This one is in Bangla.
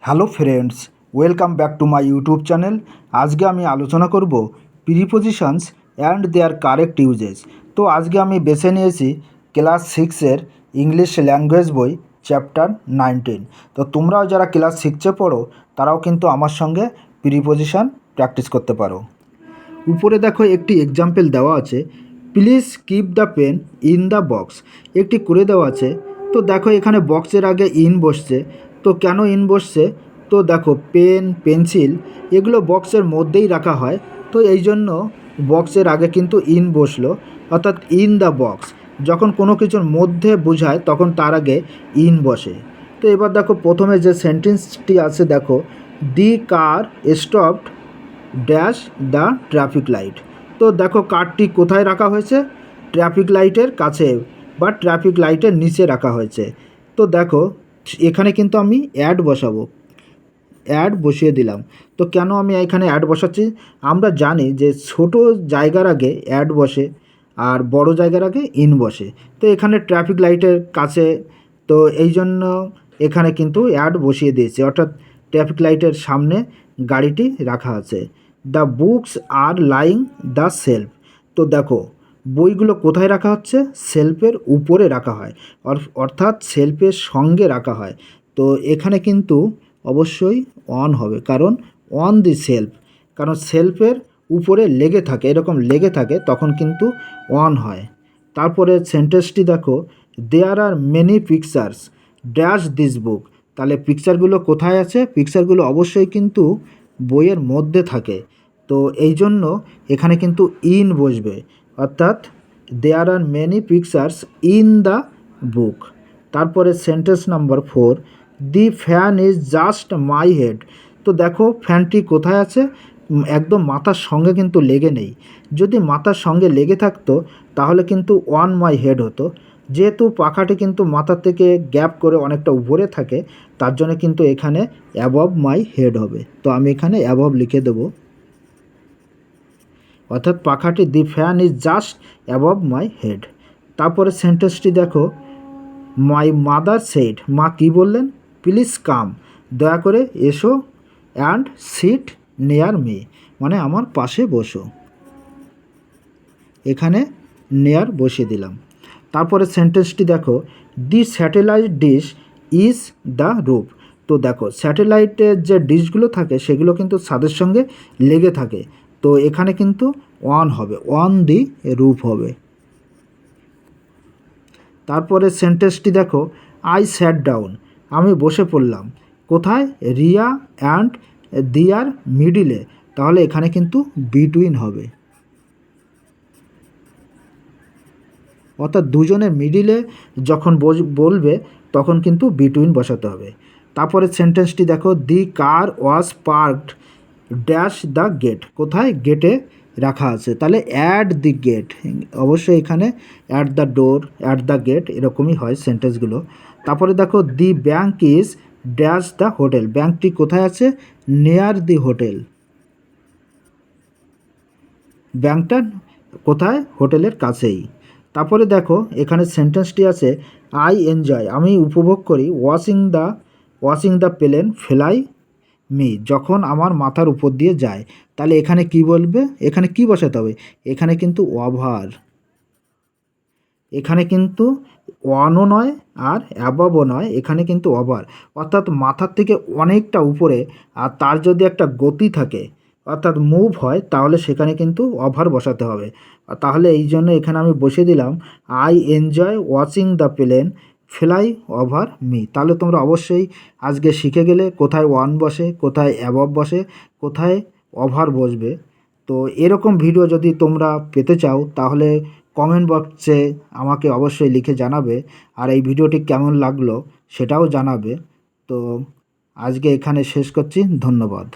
Hello friends, welcome back to my YouTube channel. আজকে আমি আলোচনা করব prepositions and their correct uses. তো আজকে আমি বেছে নিয়েছি ক্লাস 6-এর ইংলিশ ল্যাঙ্গুয়েজ বই চ্যাপ্টার 19। তো তোমরাও যারা ক্লাস 6-এ পড়ো তারাও কিন্তু আমার সঙ্গে প্রিপোজিশন প্র্যাকটিস করতে পারো। উপরে দেখো একটি এক্সাম্পল দেওয়া আছে, please keep the pen in the box. একটি করে দেওয়া আছে। তো দেখো এখানে বক্সের আগে ইন বসছে। তো কেন ইন বসছে? তো দেখো পেন, পেন্সিল এগুলো বক্সের মধ্যেই রাখা হয়। তো এই জন্য বক্সের আগে কিন্তু ইন বসলো, অর্থাৎ ইন দ্য বক্স। যখন কোনো কিছুর মধ্যে বোঝায় তখন তার আগে ইন বসে। তো এবার দেখো প্রথমে যে সেন্টেন্সটি আছে, দেখো the car stopped dash the traffic light. তো দেখো কারটি কোথায় রাখা হয়েছে? ট্রাফিক লাইটের কাছে বা ট্রাফিক লাইটের নিচে রাখা হয়েছে। তো দেখো এখানে কিন্তু আমি অ্যাড বসাবো, অ্যাড বসিয়ে দিলাম। তো কেন আমি এখানে অ্যাড বসাচ্ছি? আমরা জানি যে ছোট জায়গার আগে অ্যাড বসে আর বড় জায়গার আগে ইন বসে। তো এখানে ট্রাফিক লাইটের কাছে, তো এই জন্য এখানে কিন্তু অ্যাড বসিয়ে দিয়েছি, অর্থাৎ ট্রাফিক লাইটের সামনে গাড়িটি রাখা আছে। The books are lying the self. তো দেখো বইগুলো কোথায় রাখা হচ্ছে? সেলফের উপরে রাখা হয়, অর্থাৎ সেলফের সঙ্গে রাখা হয়। তো এখানে কিন্তু অবশ্যই অন হবে, কারণ অন দি সেলফ, কারণ সেলফের উপরে লেগে থাকে, এরকম লেগে থাকে তখন কিন্তু অন হয়। তারপরে সেন্টেন্সটি দেখো, there are many pictures dash this book. তাহলে পিকচারগুলো কোথায় আছে? পিকচারগুলো অবশ্যই কিন্তু বইয়ের মধ্যে থাকে। তো এই জন্য এখানে কিন্তু ইন বসবে, অর্থাৎ there are many pictures in the book. তারপরে sentence number 4, the fan is just my head. তো দেখো ফ্যানটি কোথায় আছে? একদম মাথার সঙ্গে কিন্তু লেগে নেই। যদি মাথার সঙ্গে লেগে থাকতো তাহলে কিন্তু অন মাই হেড হতো। যেহেতু পাখাটি কিন্তু মাথার থেকে গ্যাপ করে অনেকটা উপরে থাকে, তার জন্য কিন্তু এখানে অ্যাবভ মাই হেড হবে। তো আমি এখানে অ্যাবভ লিখে দেবো, অর্থাৎ পাখাটি the fan is just above my head. তারপরে সেন্টেন্সটি দেখো, মাই মাদার সেড। মা কী বললেন? প্লিজ কাম, দয়া করে এসো, অ্যান্ড সিট নিয়ার মি, মানে আমার পাশে বসো। এখানে নেয়ার বসিয়ে দিলাম। তারপরে সেন্টেন্সটি দেখো, the satellite dish is the roof. তো দেখো স্যাটেলাইটের যে ডিশগুলো থাকে সেগুলো কিন্তু ছাদের সঙ্গে লেগে থাকে। তো এখানে কিন্তু অন হবে, অন দি রুফ হবে। তারপরে সেন্টেন্সটি দেখো, আই স্যাট ডাউন। আমি বসে পড়লাম। কোথায়? রিয়া অ্যান্ড দিয়ার মিডিলে। তাহলে এখানে কিন্তু বিটুইন হবে, অর্থাৎ দুজনের মিডিলে যখন বলবে তখন কিন্তু বিটুইন বসাতে হবে। তারপরে সেন্টেন্সটি দেখো, the car was parked dash the gate. কোথায়? গেটে রাখা আছে। তাহলে অ্যাট দি গেট, অবশ্যই এখানে at the door, at the gate এরকমই হয় সেন্টেন্সগুলো। তারপরে দেখো, the bank is dash the hotel. ব্যাঙ্কটি কোথায় আছে? Near the hotel. ব্যাঙ্কটা কোথায়? হোটেলের কাছেই। তারপরে দেখো এখানে সেন্টেন্সটি আছে, আই এনজয়। আমি উপভোগ করি watching the plane fly me. যখন আমার মাথার উপর দিয়ে যায়। তাহলে এখানে কি বলবে? এখানে কি বসাতে হবে? এখানে কিন্তু ওভার, এখানে কিন্তু ওয়ানও নয় আর অ্যাবভও নয়, এখানে কিন্তু ওভার, অর্থাৎ মাথার থেকে অনেকটা উপরে, আর তার যদি একটা গতি থাকে অর্থাৎ মুভ হয় তাহলে সেখানে কিন্তু ওভার বসাতে হবে। তাহলে এই জন্য এখানে আমি বসিয়ে দিলাম, I enjoy watching the plane fly over me. তাহলে তোমরা অবশ্যই আজকে শিখে গেলে কোথায় ওয়ান বসে, কোথায় অ্যাবভ বসে, কোথায় ওভার বসবে। তো এরকম ভিডিও যদি তোমরা পেতে চাও তাহলে কমেন্ট বক্সে আমাকে অবশ্যই লিখে জানাবে, আর এই ভিডিওটি কেমন লাগলো সেটাও জানাবে। তো আজকে এখানে শেষ করছি, ধন্যবাদ।